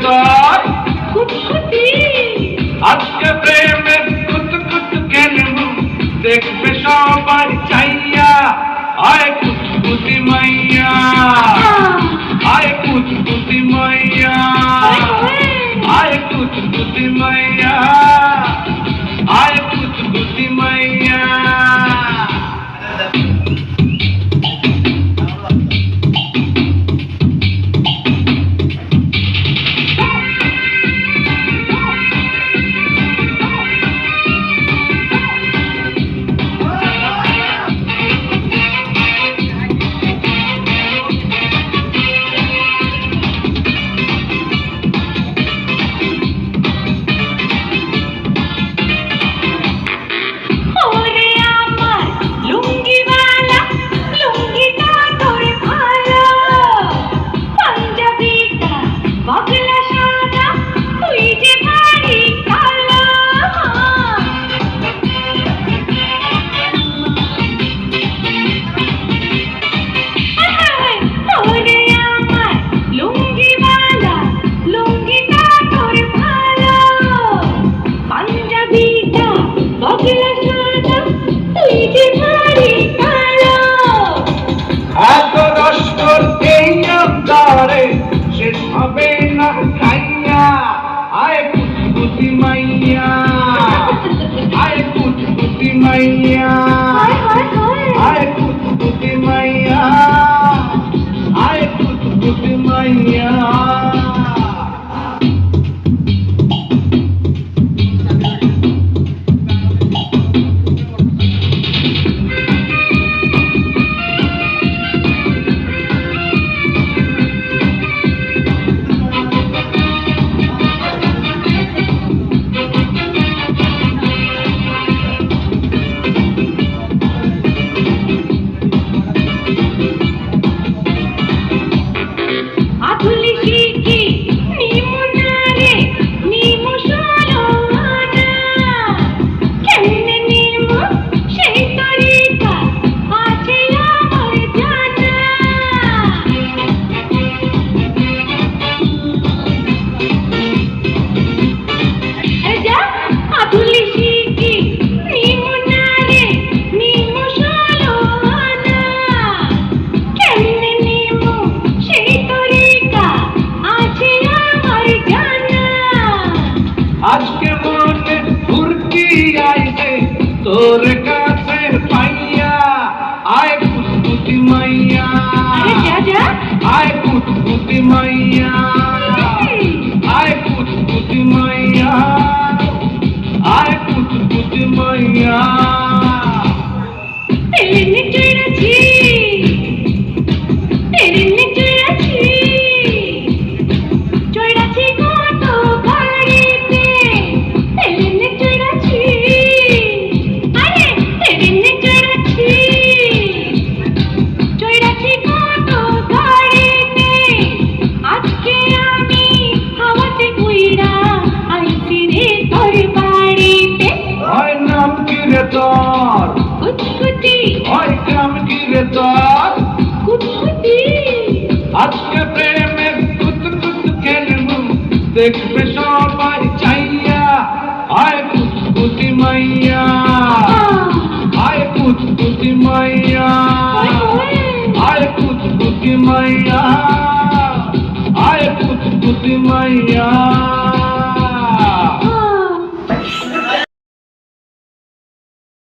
তোর কুটকুটি আজকে প্রেমের কুতকুত খেলব দেখবে সবাই চাইয়া আয় কুতকুতি মাইয়া আয় কুতকুতি মাইয়া আয় কুতকুতি মাইয়া আয় কুতকুতি মাইয়া এত রসগোল এই অন্তরে শেষ হবে না খাইয়া আয় কুতকুতি মাইয়া আয় কুতকুতি মাইয়া আয় কুতকুতি মাইয়া আয় কুতকুতি মাইয়া আজকে মনে ফুরকি আইছে তোর কাছে পাইয়া আয় কুতকুতি মাইয়া আয় কুতকুতি মাইয়া আয় কুতকুতি মাইয়া আয় কুতকুতি মাইয়া তোর কুতকুতি ওই কাম কি রে তোর কুতকুতি আজকে প্রেমের কুতকুত খেলব দেখবে সবাই চাইয়া আয় কুতকুতি মাইয়া আয় কুতকুতি মাইয়া আয় কুতকুতি মাইয়া আয় কুতকুতি মাইয়া